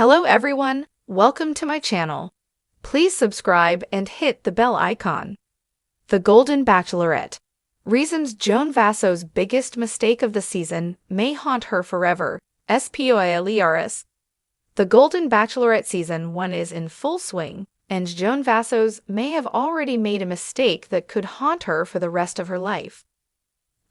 Hello everyone, welcome to my channel. Please subscribe and hit the bell icon. The Golden Bachelorette. Reasons Joan Vassos' biggest mistake of the season may haunt her forever. Spoilers. The Golden Bachelorette Season 1 is in full swing, and Joan Vassos may have already made a mistake that could haunt her for the rest of her life.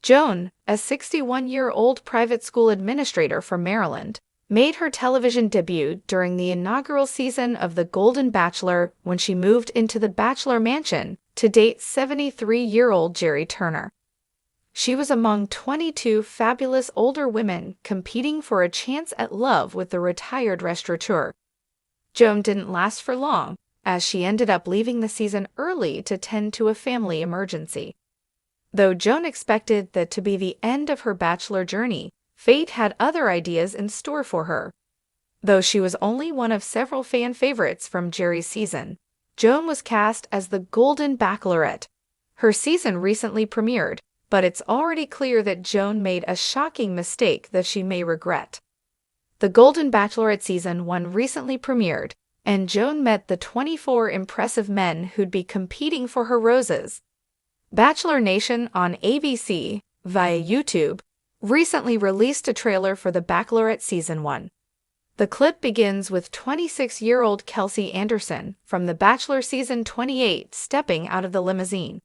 Joan, a 61-year-old private school administrator from Maryland, made her television debut during the inaugural season of The Golden Bachelor when she moved into the Bachelor Mansion to date 73-year-old Jerry Turner. She was among 22 fabulous older women competing for a chance at love with the retired restaurateur. Joan didn't last for long, as she ended up leaving the season early to tend to a family emergency. Though Joan expected that to be the end of her Bachelor journey, fate had other ideas in store for her. Though she was only one of several fan favorites from Jerry's season, Joan was cast as the Golden Bachelorette. Her season recently premiered, but it's already clear that Joan made a shocking mistake that she may regret. The Golden Bachelorette Season 1 recently premiered, and Joan met the 24 impressive men who'd be competing for her roses. Bachelor Nation on ABC, via YouTube, recently released a trailer for The Bachelorette Season 1. The clip begins with 26-year-old Kelsey Anderson from The Bachelor Season 28 stepping out of the limousine.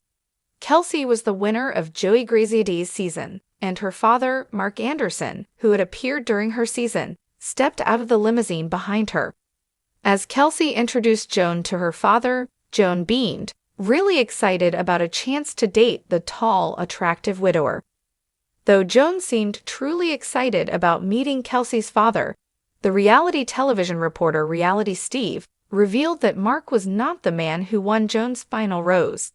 Kelsey was the winner of Joey Graziadei's season, and her father, Mark Anderson, who had appeared during her season, stepped out of the limousine behind her. As Kelsey introduced Joan to her father, Joan beamed, really excited about a chance to date the tall, attractive widower. Though Joan seemed truly excited about meeting Kelsey's father, the reality television reporter Reality Steve revealed that Mark was not the man who won Joan's final rose.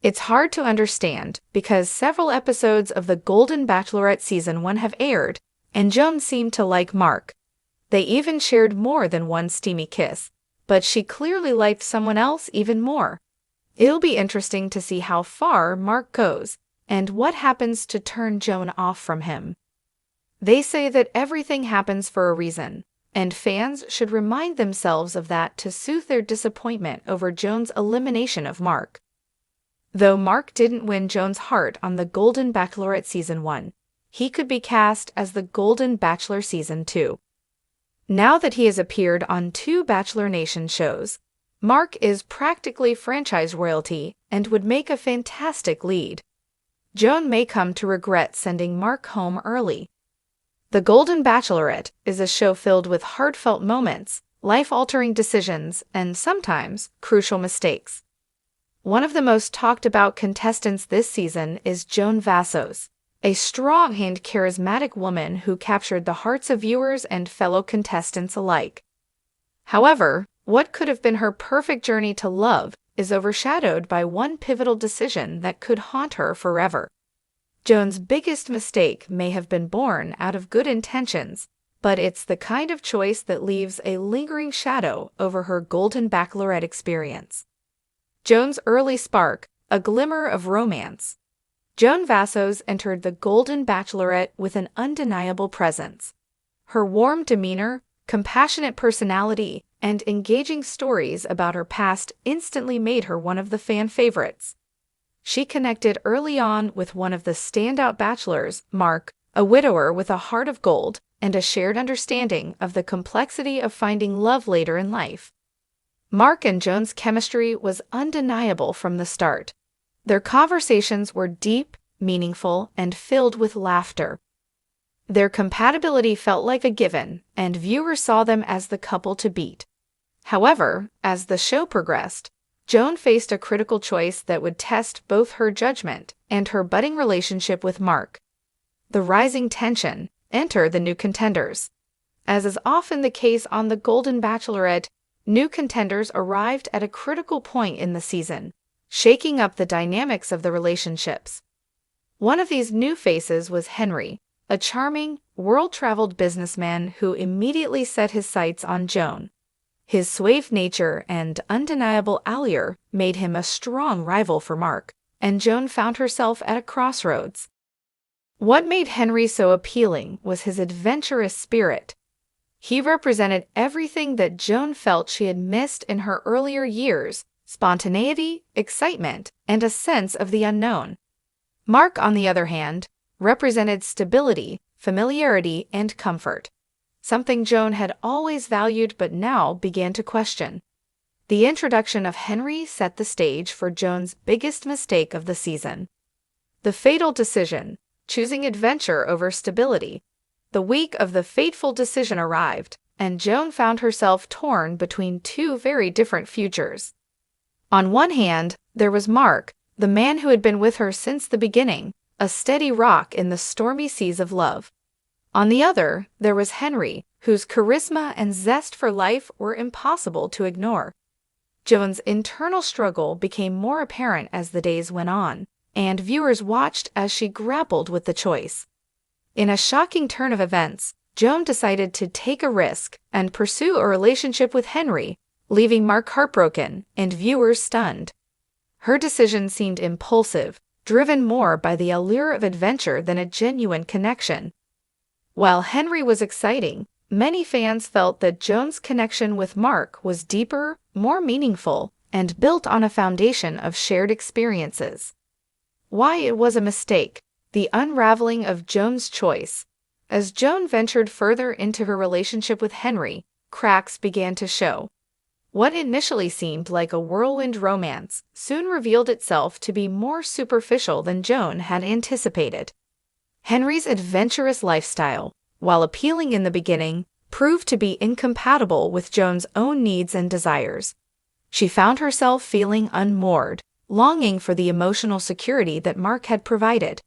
It's hard to understand because several episodes of The Golden Bachelorette Season 1 have aired, and Joan seemed to like Mark. They even shared more than one steamy kiss, but she clearly liked someone else even more. It'll be interesting to see how far Mark goes, and what happens to turn Joan off from him. They say that everything happens for a reason, and fans should remind themselves of that to soothe their disappointment over Joan's elimination of Mark. Though Mark didn't win Joan's heart on the Golden Bachelorette Season 1, he could be cast as the Golden Bachelor Season 2. Now that he has appeared on 2 Bachelor Nation shows, Mark is practically franchise royalty and would make a fantastic lead. Joan may come to regret sending Mark home early. The Golden Bachelorette is a show filled with heartfelt moments, life-altering decisions, and sometimes crucial mistakes. One of the most talked-about contestants this season is Joan Vassos, a strong and charismatic woman who captured the hearts of viewers and fellow contestants alike. However, what could have been her perfect journey to love is overshadowed by one pivotal decision that could haunt her forever. Joan's biggest mistake may have been born out of good intentions, but it's the kind of choice that leaves a lingering shadow over her Golden Bachelorette experience. Joan's early spark, a glimmer of romance. Joan Vassos entered the Golden Bachelorette with an undeniable presence. Her warm demeanor, compassionate personality, and engaging stories about her past instantly made her one of the fan favorites. She connected early on with one of the standout bachelors, Mark, a widower with a heart of gold and a shared understanding of the complexity of finding love later in life. Mark and Joan's chemistry was undeniable from the start. Their conversations were deep, meaningful, and filled with laughter. Their compatibility felt like a given, and viewers saw them as the couple to beat. However, as the show progressed, Joan faced a critical choice that would test both her judgment and her budding relationship with Mark. The rising tension. Enter the new contenders. As is often the case on The Golden Bachelorette, new contenders arrived at a critical point in the season, shaking up the dynamics of the relationships. One of these new faces was Henry, a charming, world-traveled businessman who immediately set his sights on Joan. His suave nature and undeniable allure made him a strong rival for Mark, and Joan found herself at a crossroads. What made Henry so appealing was his adventurous spirit. He represented everything that Joan felt she had missed in her earlier years: spontaneity, excitement, and a sense of the unknown. Mark, on the other hand, represented stability, familiarity, and comfort, something Joan had always valued but now began to question. The introduction of Henry set the stage for Joan's biggest mistake of the season. The fatal decision, choosing adventure over stability. The week of the fateful decision arrived, and Joan found herself torn between two very different futures. On one hand, there was Mark, the man who had been with her since the beginning, a steady rock in the stormy seas of love. On the other, there was Henry, whose charisma and zest for life were impossible to ignore. Joan's internal struggle became more apparent as the days went on, and viewers watched as she grappled with the choice. In a shocking turn of events, Joan decided to take a risk and pursue a relationship with Henry, leaving Mark heartbroken and viewers stunned. Her decision seemed impulsive, driven more by the allure of adventure than a genuine connection. While Henry was exciting, many fans felt that Joan's connection with Mark was deeper, more meaningful, and built on a foundation of shared experiences. Why it was a mistake: the unraveling of Joan's choice. As Joan ventured further into her relationship with Henry, cracks began to show. What initially seemed like a whirlwind romance soon revealed itself to be more superficial than Joan had anticipated. Henry's adventurous lifestyle, while appealing in the beginning, proved to be incompatible with Joan's own needs and desires. She found herself feeling unmoored, longing for the emotional security that Mark had provided.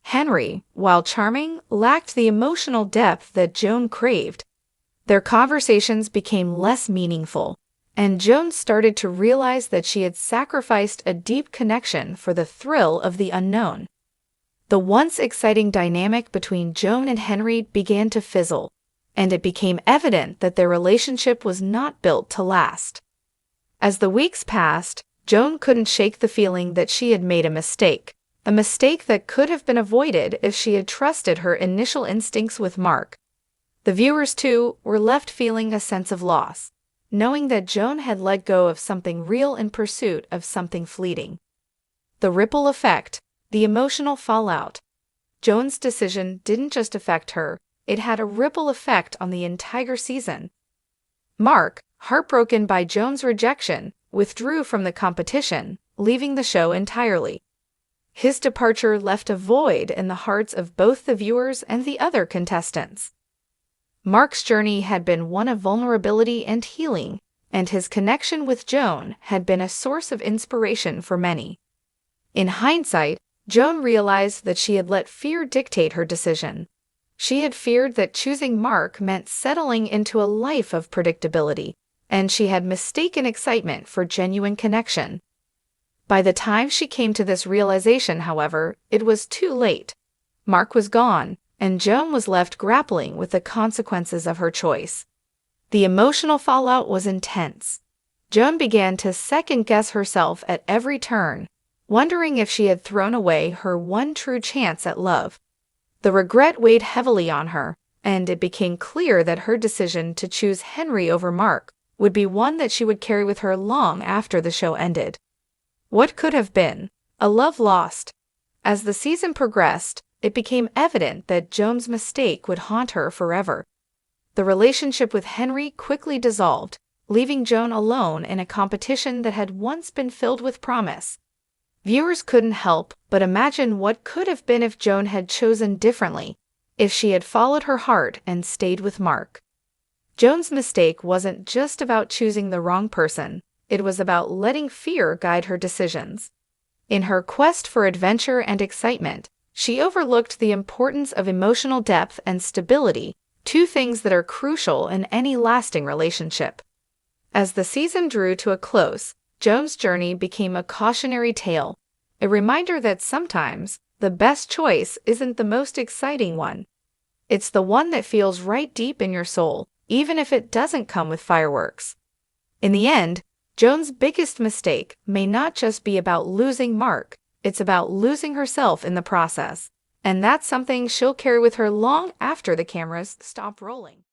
Henry, while charming, lacked the emotional depth that Joan craved. Their conversations became less meaningful, and Joan started to realize that she had sacrificed a deep connection for the thrill of the unknown. The once exciting dynamic between Joan and Henry began to fizzle, and it became evident that their relationship was not built to last. As the weeks passed, Joan couldn't shake the feeling that she had made a mistake that could have been avoided if she had trusted her initial instincts with Mark. The viewers, too, were left feeling a sense of loss, knowing that Joan had let go of something real in pursuit of something fleeting. The ripple effect, the emotional fallout. Joan's decision didn't just affect her, it had a ripple effect on the entire season. Mark, heartbroken by Joan's rejection, withdrew from the competition, leaving the show entirely. His departure left a void in the hearts of both the viewers and the other contestants. Mark's journey had been one of vulnerability and healing, and his connection with Joan had been a source of inspiration for many. In hindsight, Joan realized that she had let fear dictate her decision. She had feared that choosing Mark meant settling into a life of predictability, and she had mistaken excitement for genuine connection. By the time she came to this realization, however, it was too late. Mark was gone, and Joan was left grappling with the consequences of her choice. The emotional fallout was intense. Joan began to second-guess herself at every turn, wondering if she had thrown away her one true chance at love. The regret weighed heavily on her, and it became clear that her decision to choose Henry over Mark would be one that she would carry with her long after the show ended. What could have been? A love lost. As the season progressed, it became evident that Joan's mistake would haunt her forever. The relationship with Henry quickly dissolved, leaving Joan alone in a competition that had once been filled with promise. Viewers couldn't help but imagine what could have been if Joan had chosen differently, if she had followed her heart and stayed with Mark. Joan's mistake wasn't just about choosing the wrong person, it was about letting fear guide her decisions. In her quest for adventure and excitement, she overlooked the importance of emotional depth and stability, two things that are crucial in any lasting relationship. As the season drew to a close, Joan's journey became a cautionary tale, a reminder that sometimes the best choice isn't the most exciting one. It's the one that feels right deep in your soul, even if it doesn't come with fireworks. In the end, Joan's biggest mistake may not just be about losing Mark, it's about losing herself in the process. And that's something she'll carry with her long after the cameras stop rolling.